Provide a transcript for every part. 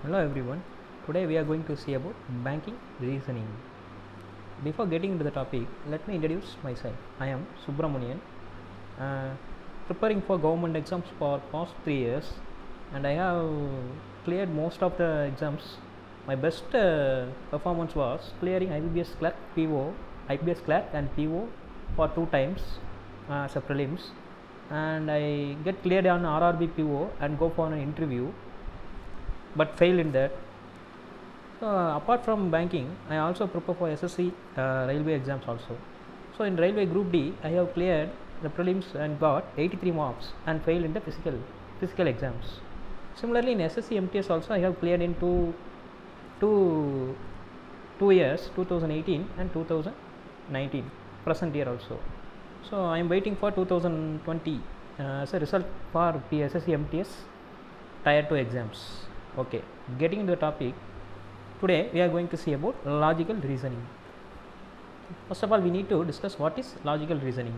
Hello everyone. Today we are going to see about banking reasoning. Before getting into the topic, let me introduce myself. I am Subramanian, preparing for government exams for past 3 years, and I have cleared most of the exams. My best performance was clearing IBPS clerk PO, IBPS clerk and PO for 2 times as a prelims, and I get cleared on RRB PO and go for an interview, but failed in that. So apart from banking, I also prepare for SSC railway exams also. So in railway group D, I have cleared the prelims and got 83 marks and failed in the physical exams. Similarly in SSC MTS also I have cleared in two years, 2018 and 2019, present year also. So I am waiting for 2020 as a result for SSC MTS tier 2 exams. Okay, getting into the topic. Today we are going to see about logical reasoning. First of all, we need to discuss what is logical reasoning.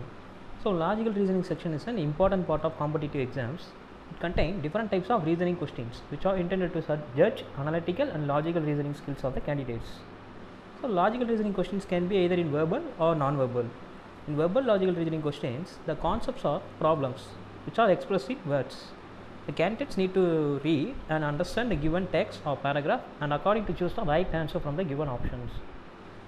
So logical reasoning section is an important part of competitive exams. It contains different types of reasoning questions which are intended to judge analytical and logical reasoning skills of the candidates. So logical reasoning questions can be either in verbal or non-verbal. In verbal logical reasoning questions, the concepts are problems which are expressed in words. The candidates need to read and understand the given text or paragraph and according to choose the right answer from the given options.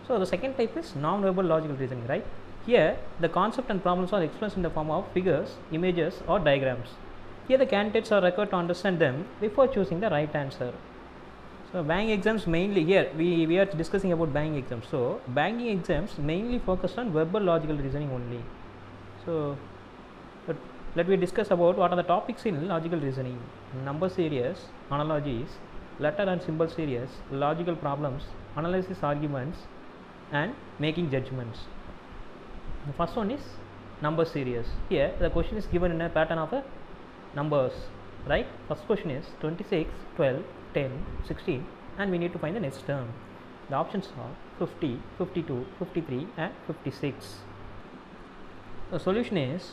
So the second type is non-verbal logical reasoning, right? Here the concept and problems are expressed in the form of figures, images or diagrams. Here the candidates are required to understand them before choosing the right answer. So banking exams mainly, here we are discussing about banking exams. So banking exams mainly focus on verbal logical reasoning only. So let me discuss about what are the topics in logical reasoning: number series, analogies, letter and symbol series, logical problems, analysis arguments, and making judgments. The first one is number series. Here the question is given in a pattern of numbers, right? First question is 26, 12, 10, 16, and we need to find the next term. The options are 50, 52, 53, and 56. The solution is,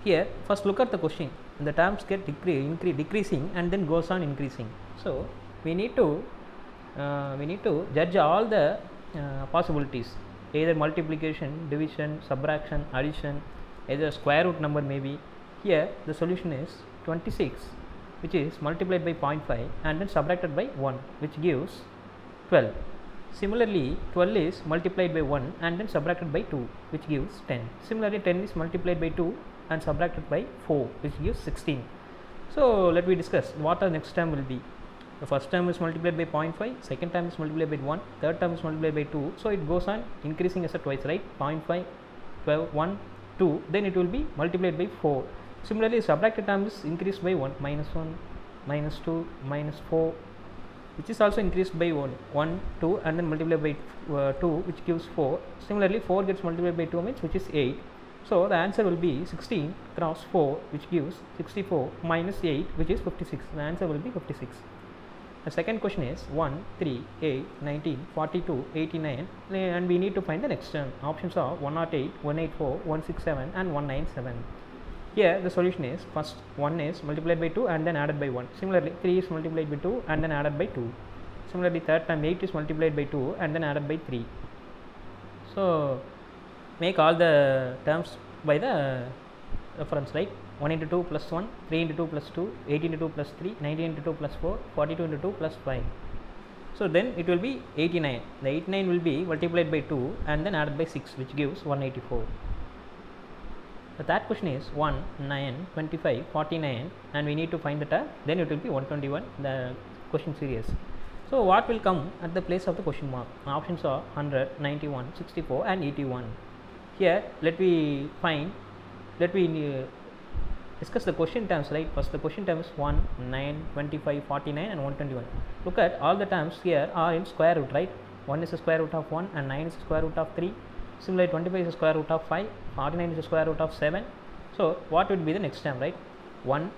here first look at the question. The terms get decreasing and then goes on increasing. So we need to judge all the possibilities, either multiplication, division, subtraction, addition, either square root number maybe. Here the solution is 26, which is multiplied by 0.5 and then subtracted by 1, which gives 12. Similarly 12 is multiplied by 1 and then subtracted by 2, which gives 10. Similarly 10 is multiplied by 2 and subtracted by 4, which gives 16. So let me discuss what the next term will be. The first term is multiplied by 0.5, second term is multiplied by 1, third term is multiplied by 2. So it goes on increasing as a twice, right? 0.5, 12, 1, 2, then it will be multiplied by 4. Similarly subtracted term is increased by 1, minus 1, minus 2, minus 4, which is also increased by 1, 2, and then multiplied by 2, which gives 4. Similarly 4 gets multiplied by 2 means which is 8. So the answer will be 16 cross 4, which gives 64, minus 8, which is 56. The answer will be 56. The second question is 1, 3, 8, 19, 42, 89, and we need to find the next term. Options are 108, 184, 167, and 197. Here the solution is, first 1 is multiplied by 2 and then added by 1. Similarly 3 is multiplied by 2 and then added by 2. Similarly third time 8 is multiplied by 2 and then added by 3. So make all the terms by the reference, right? 1 into 2 plus 1, 3 into 2 plus 2, 8 into 2 plus 3, 19 into 2 plus 4, 42 into 2 plus 5. So then it will be 89. The 89 will be multiplied by 2 and then added by 6, which gives 184. The third question is 1, 9, 25, 49, and we need to find the term. Then it will be 121, the question series. So what will come at the place of the question mark? Options are 100, 91, 64, and 81. Here let me discuss the question terms, right? First the question term is 1, 9, 25, 49, and 121. Look at all the terms here are in square root, right? 1 is the square root of 1 and 9 is the square root of 3. Similarly 25 is the square root of 5, 49 is the square root of 7. So what would be the next term, right? 1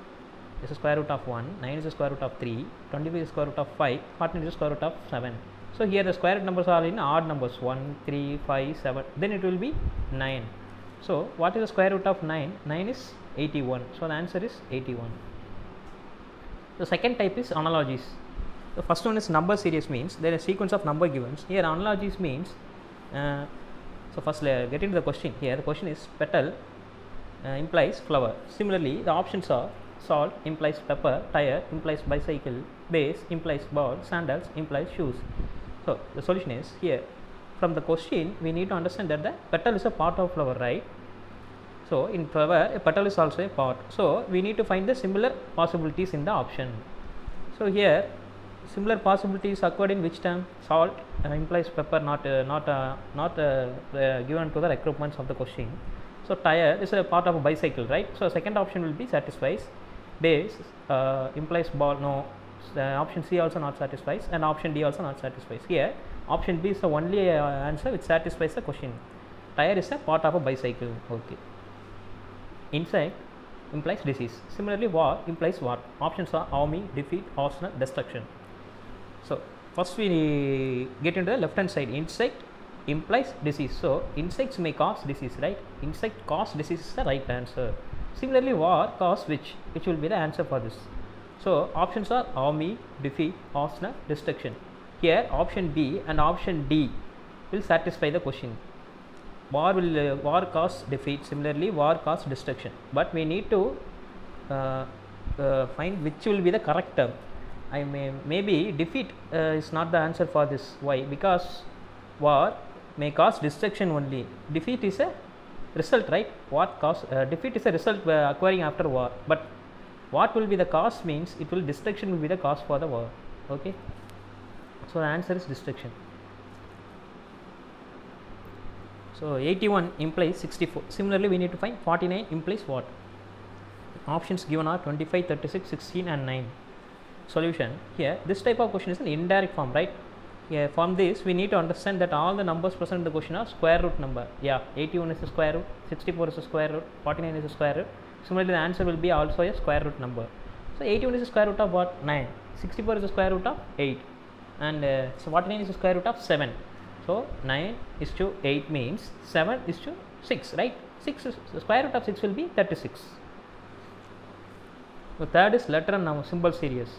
is the square root of 1, 9 is the square root of 3, 25 is the square root of 5, 49 is the square root of 7. So here the square root numbers are in odd numbers, 1, 3, 5, 7, then it will be 9. So what is the square root of 9? 9 is 81. So the answer is 81. The second type is analogies. The first one is number series, means there is a sequence of number givens. Here analogies means, so first get into the question. Here the question is petal implies flower. Similarly, the options are salt implies pepper, tire implies bicycle, base implies ball, sandals implies shoes. So the solution is here. From the question, we need to understand that the petal is a part of flower, right? So in flower, a petal is also a part. So we need to find the similar possibilities in the option. So here, similar possibilities occurred in which term? Salt implies pepper, not given to the requirements of the question. So tire is a part of a bicycle, right? So second option will be satisfies. Base implies ball, no. Option C also not satisfies, and option D also not satisfies. Here option B is the only answer which satisfies the question. Tire is a part of a bicycle. Okay. Insect implies disease. Similarly, war implies what? Options are army, defeat, arsenal, destruction. So first we get into the left hand side. Insect implies disease. So insects may cause disease, right? Insect cause disease is the right answer. Similarly, war cause which will be the answer for this. So options are army, defeat, arsenal, destruction. Here option B and option D will satisfy the question. War will war cause defeat. Similarly, war cause destruction. But we need to find which will be the correct term. Maybe defeat is not the answer for this. Why? Because war may cause destruction only. Defeat is a result, right? What cause defeat is a result occurring after war. But what will be the cause means it will destruction will be the cause for the war. Okay. So the answer is destruction. So 81 implies 64. Similarly, we need to find 49 implies what? Options given are 25, 36, 16 and 9. Solution. Here this type of question is an indirect form, right? Here from this we need to understand that all the numbers present in the question are square root number. Yeah, 81 is a square root, 64 is a square root, 49 is a square root. Similarly, the answer will be also a square root number. So 81 is a square root of what? 9. 64 is a square root of 8, and so 49 is a square root of 7. So 9 is to 8 means 7 is to 6, right? 6 is the square root of 6 will be 36. So third is letter and symbol series.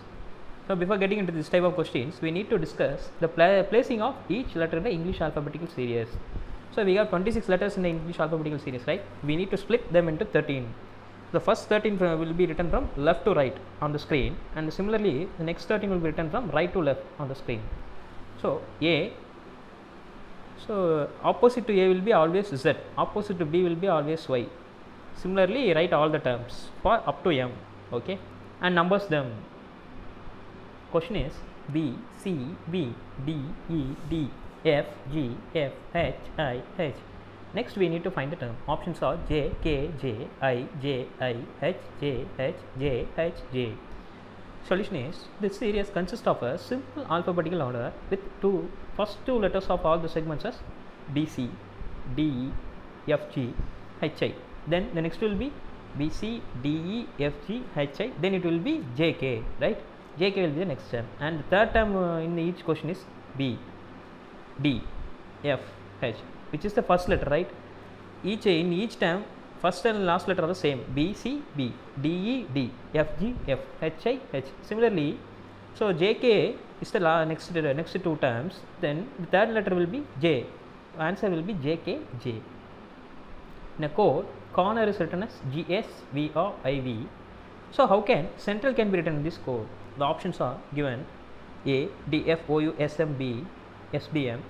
So before getting into this type of questions, we need to discuss the placing of each letter in the English alphabetical series. So we have 26 letters in the English alphabetical series, right? We need to split them into 13. The first 13 will be written from left to right on the screen, and similarly the next 13 will be written from right to left on the screen. So A, so opposite to A will be always Z, opposite to B will be always Y. Similarly, write all the terms for up to M, okay, and numbers them. Question is B, C, B, D, E, D, F, G, F, H, I, H. Next we need to find the term. Options are J, K, J, I, J, I, H, J, H, J, H, J. Solution is this series consists of a simple alphabetical order with first two letters of all the segments as B, C, D, E, F, G, H, I. Then the next will be B, C, D, E, F, G, H, I. Then it will be J, K, right? J, K will be the next term. And the third term in each question is B, D, F, H, which is the first letter, right? In each term, first and last letter are the same. B, C, B, D, E, D, F, G, F, H, I, H. Similarly, so J, K is the next two terms. Then the third letter will be J. Answer will be J, K, J. In a code, corner is written as G, S, V, or I, V. So how can central can be written in this code? The options are given: A, D, F, O, U, S, M, B, S, B, M,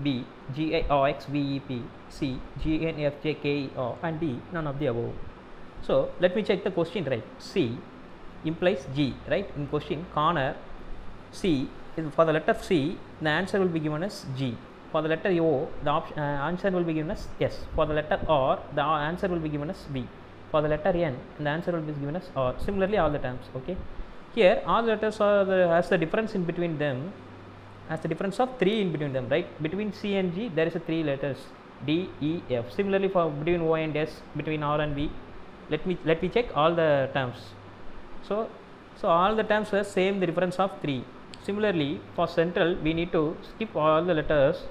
B, G, I, O, X, V, E, P, C, G, N, F, J, K, E, O, and D, none of the above. So let me check the question, right? C implies G, right? In question, corner C, for the letter C, the answer will be given as G. For the letter O, the answer will be given as S. For the letter R, the answer will be given as B. For the letter N, the answer will be given as R. Similarly, all the terms, okay? Here, all letters are has the difference in between them, has the difference of 3 in between them, right? Between C and G, there is a 3 letters, D, E, F. Similarly, for between O and S, between R and V, let me check all the terms. So all the terms are same, the difference of 3. Similarly, for central, we need to skip all the letters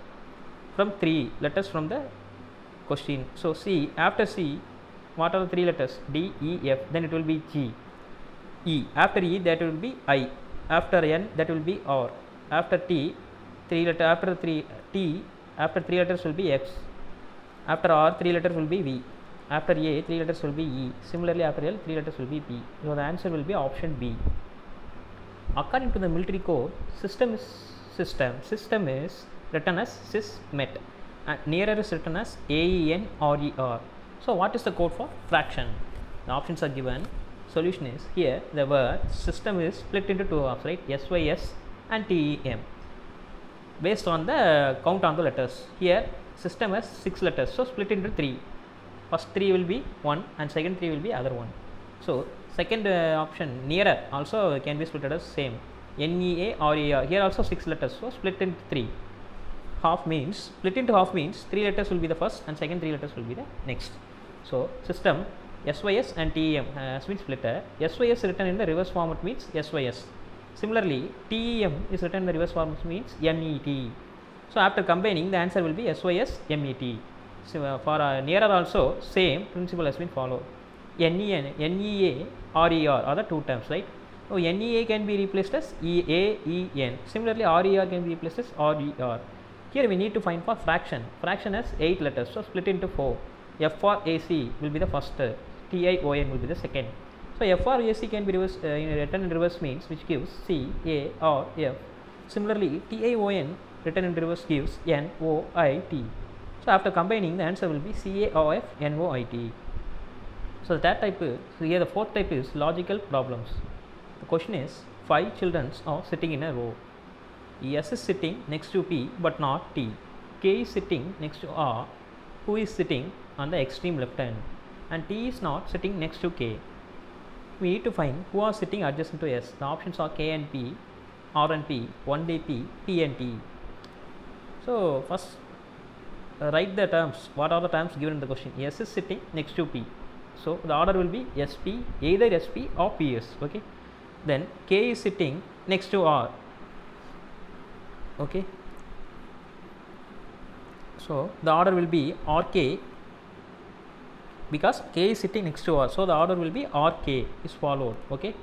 from 3 letters from the question. So C, after C, what are the 3 letters? D, E, F. Then it will be G. E, after E, that will be I. after n that will be r, after t 3 letter, after 3 t after 3 letters will be x, after r 3 letters will be v, after a 3 letters will be e, similarly after l 3 letters will be p. So the answer will be option B. According to the military code, system is written as sysmet and nearer is written as AENRER. So what is the code for fraction? The options are given. Solution is here the word system is split into two halves, right? SYS and TEM based on the count on the letters. Here system has 6 letters, so split into 3. First 3 will be 1 and second 3 will be other one. So second option nearer also can be split as same, NEARER. Here also 6 letters, so split into 3. Half means split into half means 3 letters will be the first and second 3 letters will be the next. So system SYS and TEM has been split. SYS written in the reverse format means SYS. Similarly, TEM is written in the reverse format means NET. So after combining, the answer will be SYS MET. So for nearer also same principle has been followed. NEA RER are the two terms, right? So NEA can be replaced as EAEN. Similarly, RER can be replaced as RER. Here we need to find for fraction. Fraction has 8 letters, so split into 4. FRAC will be the first, TION will be the second. So FRAC can be reverse, written in reverse means which gives CARF. Similarly, TION written in reverse gives NOIT. So after combining, the answer will be CARF NOIT. So that type is, so here the fourth type is logical problems. The question is 5 children are sitting in a row. S is sitting next to P but not T. K is sitting next to R, who is sitting on the extreme left hand, and T is not sitting next to K. We need to find who are sitting adjacent to S. The options are K and P, R and P, 1D P, T and T. So first write the terms. What are the terms given in the question? S is sitting next to P. So the order will be SP, either SP or PS. Okay. Then K is sitting next to R. Okay. So the order will be RK because K is sitting next to R. So the order will be RK is followed. Okay.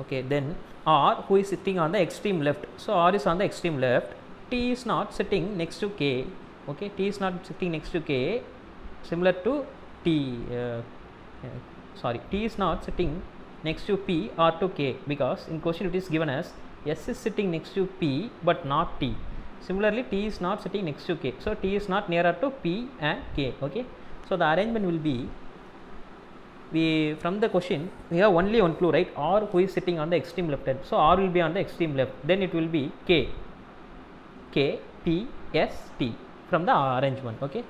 Okay. Then R, who is sitting on the extreme left. So R is on the extreme left. T is not sitting next to K. Okay. T is not sitting next to K. Similar to T. T is not sitting next to P or to K because in question it is given as S is sitting next to P but not T. Similarly, T is not sitting next to K. So T is not nearer to P and K. Okay. So the arrangement will be, from the question we have only one clue, right? R, who is sitting on the extreme left hand. So R will be on the extreme left. Then it will be K, P, S, T from the arrangement. Okay.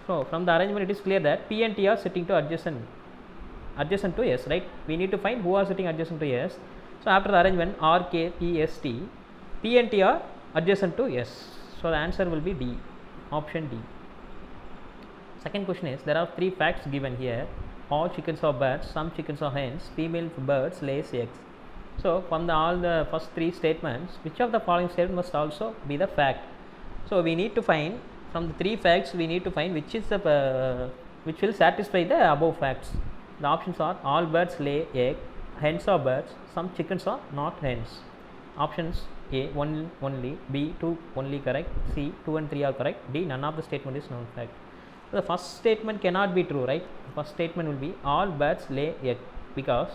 So from the arrangement it is clear that P and T are sitting to adjacent to S, right? We need to find who are sitting adjacent to S. So after the arrangement R, K, P, S, T, P and T are adjacent to S. So the answer will be D, option D. Second question is, there are 3 facts given here. All chickens are birds, some chickens are hens, female birds lays eggs. So from all the first 3 statements, which of the following statement must also be the fact? So we need to find from the 3 facts, we need to find which is the which will satisfy the above facts. The options are all birds lay egg, hens are birds, some chickens are not hens. Options A 1 only, B 2 only correct, C 2 and 3 are correct, D none of the statement is known fact. So the first statement cannot be true, right? The first statement will be all birds lay egg because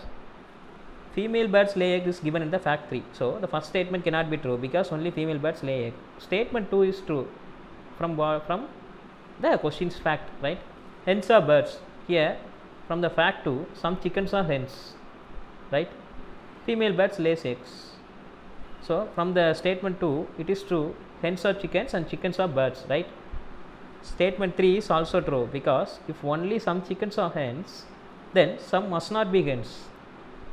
female birds lay egg is given in the fact 3. So the first statement cannot be true because only female birds lay egg. Statement 2 is true from the question's fact, right? Hens are birds. Here from the fact 2, some chickens are hens, right? Female birds lays eggs. So from the statement 2, it is true hens are chickens and chickens are birds, right? Statement 3 is also true because if only some chickens are hens, then some must not be hens,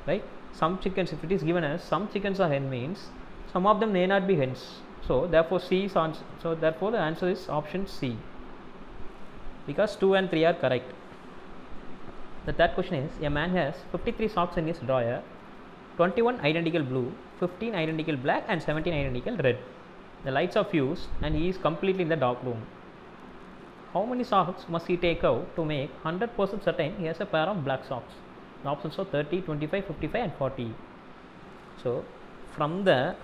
right? Some chickens, if it is given as some chickens are hen means some of them may not be hens. So therefore C is answer. So therefore the answer is option C because 2 and 3 are correct. The third question is, a man has 53 socks in his drawer, 21 identical blue, 15 identical black and 17 identical red. The lights are fused and he is completely in the dark room. How many socks must he take out to make 100% certain he has a pair of black socks? The options are 30, 25, 55 and 40. So from the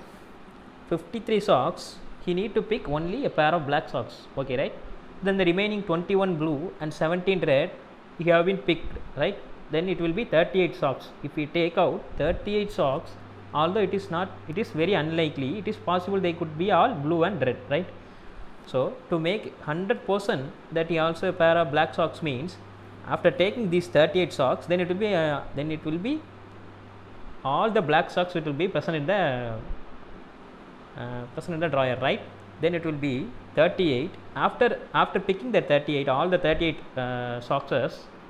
53 socks, he need to pick only a pair of black socks. Okay, right? Then the remaining 21 blue and 17 red, he have been picked, right? Then it will be 38 socks. If we take out 38 socks, although it is not, it is very unlikely, it is possible they could be all blue and red, right? So to make 100% that he also a pair of black socks means, after taking these 38 socks, then it will be all the black socks, it will be present in the drawer, right? Then it will be 38. After picking the 38, all the 38 socks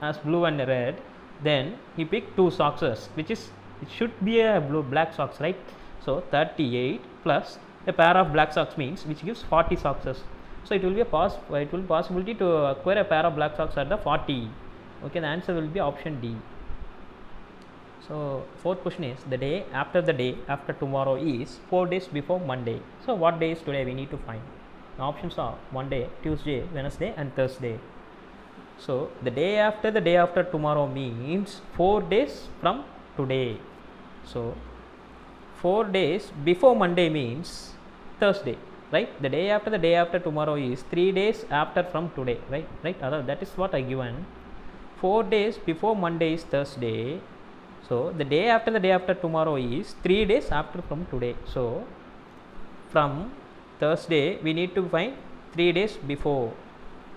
as blue and red, then he picked 2 socks, which is, it should be a black socks, right? So 38 plus a pair of black socks means, which gives 40 socks. So it will be possibility to acquire a pair of black socks at the 40. Okay, the answer will be option D. So fourth question is, the day after tomorrow is 4 days before Monday. So what day is today? We need to find. The options are Monday, Tuesday, Wednesday and Thursday. So the day after tomorrow means 4 days from today. So 4 days before Monday means Thursday, right? The day after tomorrow is 3 days after from today, right? That is what I given. 4 days before Monday is Thursday. So the day after tomorrow is 3 days after from today. So from Thursday we need to find 3 days before.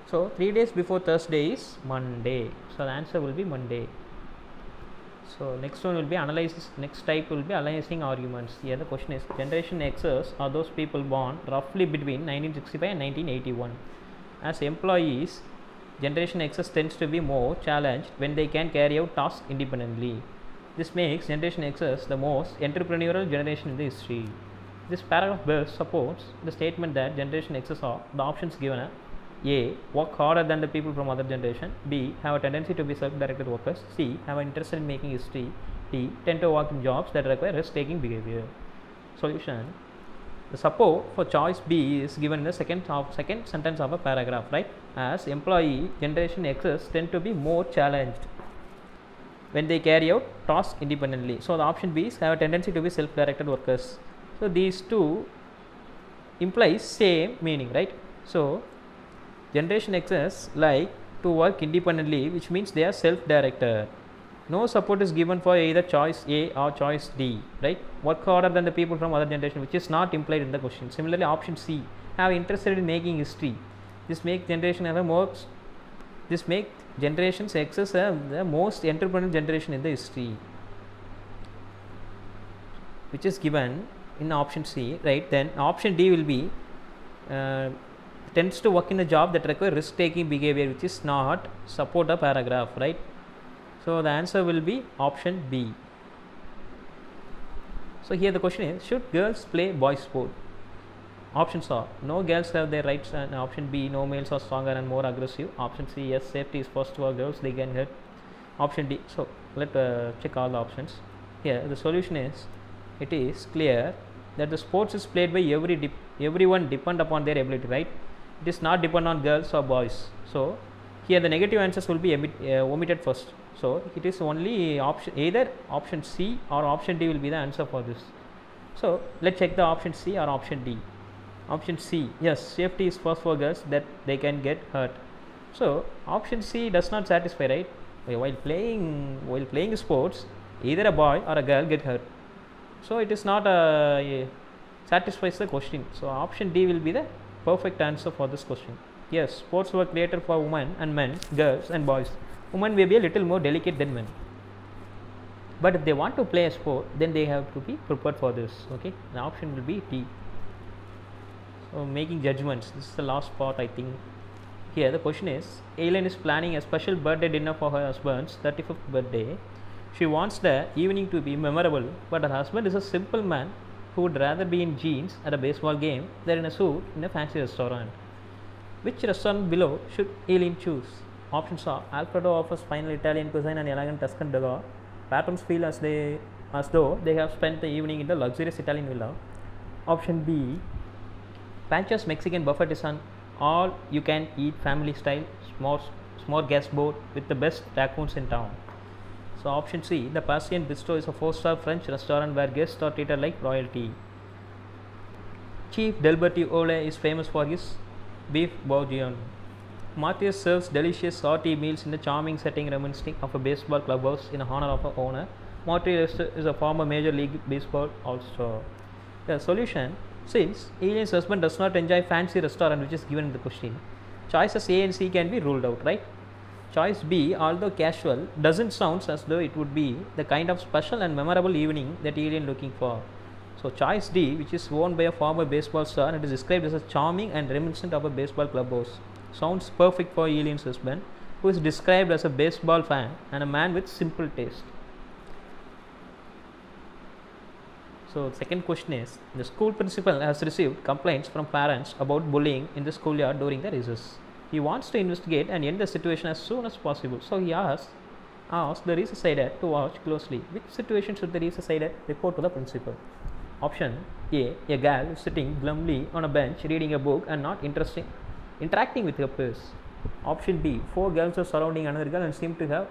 So 3 days before Thursday is Monday. So the answer will be Monday. So next one will be analysis. Next type will be analyzing arguments. Here the question is, Generation Xers are those people born roughly between 1965 and 1981. As employees, Generation Xers tends to be more challenged when they can carry out tasks independently. This makes Generation Xers the most entrepreneurial generation in the history. This paragraph best supports the statement that Generation Xers are, the options given are A. Work harder than the people from other generation. B. Have a tendency to be self-directed workers. C. Have an interest in making history. D. Tend to work in jobs that require risk-taking behavior. Solution. The support for choice B is given in the second sentence of a paragraph, right? As employee, Generation Xers tend to be more challenged when they carry out tasks independently. So the option B is have a tendency to be self-directed workers. So these two implies same meaning, right? So Generation Xers like to work independently, which means they are self-directed. No support is given for either choice A or choice D, right? Work harder than the people from other generation, which is not implied in the question. Similarly, option C, have interested in making history. This makes Generation Xers the most entrepreneurial generation in the history, which is given in option C, right? Then option D will be tends to work in a job that requires risk-taking behavior, which is not support a paragraph, right? So the answer will be option B. So here the question is, should girls play boys sport? Options are, no girls have their rights, and option B, no males are stronger and more aggressive. Option C, yes, safety is first for girls, they can hurt. Option D. So let's check all the options. Here the solution is, it is clear that the sports is played by everyone depend upon their ability, right? It is not depend on girls or boys. So here the negative answers will be omitted first. So it is only option, either option C or option D will be the answer for this. So let's check the option C or option D. Option C, yes, safety is first for girls, that they can get hurt. So option C does not satisfy, right? While playing sports, either a boy or a girl get hurt. So it is not satisfies the question. So option D will be the perfect answer for this question. Yes, sports were created for women and men, girls and boys. Women may be a little more delicate than men, but if they want to play a sport, then they have to be prepared for this. Okay, the option will be D. So making judgments, this is the last part, I think. Here the question is, Aileen is planning a special birthday dinner for her husband's 35th birthday. She wants the evening to be memorable, but her husband is a simple man who would rather be in jeans at a baseball game than in a suit in a fancy restaurant. Which restaurant below should Aileen choose? Options are, Alfredo offers final Italian cuisine and elegant Tuscan decor. Patrons feel as though they have spent the evening in the luxurious Italian villa. Option B, Pancho's Mexican buffet is an all-you-can-eat family-style small guest board with the best raccoons in town. So option C, the Patient Bistro is a 4-star French restaurant where guests are treated like royalty. Chief Delberty Ole is famous for his beef bourguignon. Matthias serves delicious hearty meals in the charming setting reminiscent of a baseball clubhouse in honor of her owner. Monty is a former Major League Baseball All-Star. The solution: since Alien's husband does not enjoy fancy restaurant which is given in the question, choices A and C can be ruled out, right? Choice B, although casual, doesn't sound as though it would be the kind of special and memorable evening that Alien looking for. So choice D, which is owned by a former baseball star and it is described as a charming and reminiscent of a baseball clubhouse, sounds perfect for Alien's husband, who is described as a baseball fan and a man with simple taste. So second question is, the school principal has received complaints from parents about bullying in the schoolyard during the recess. He wants to investigate and end the situation as soon as possible. So he asked the recess head to watch closely. Which situation should the recess head report to the principal? Option A, a girl is sitting glumly on a bench reading a book and not interacting with her peers. Option B, 4 girls are surrounding another girl and seem to have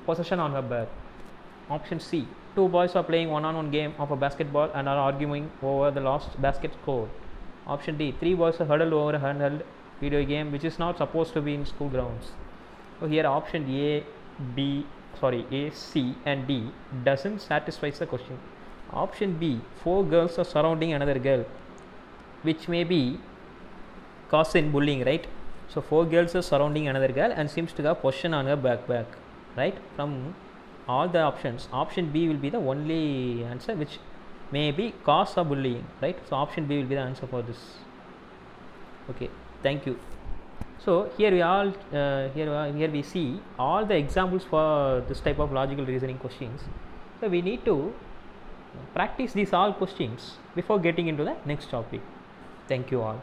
possession on her back. Option C, 2 boys are playing one-on-one game of a basketball and are arguing over the last basket score. Option D, 3 boys are huddled over a handheld video game which is not supposed to be in school grounds. So here option A, C and D doesn't satisfy the question. Option B, 4 girls are surrounding another girl, which may be causing bullying, right? So 4 girls are surrounding another girl and seems to have possession on her backpack, right? From all the options, option B will be the only answer which may be cause of bullying, right? So option B will be the answer for this. Okay, thank you. So here we see all the examples for this type of logical reasoning questions. So we need to practice these all questions before getting into the next topic. Thank you all.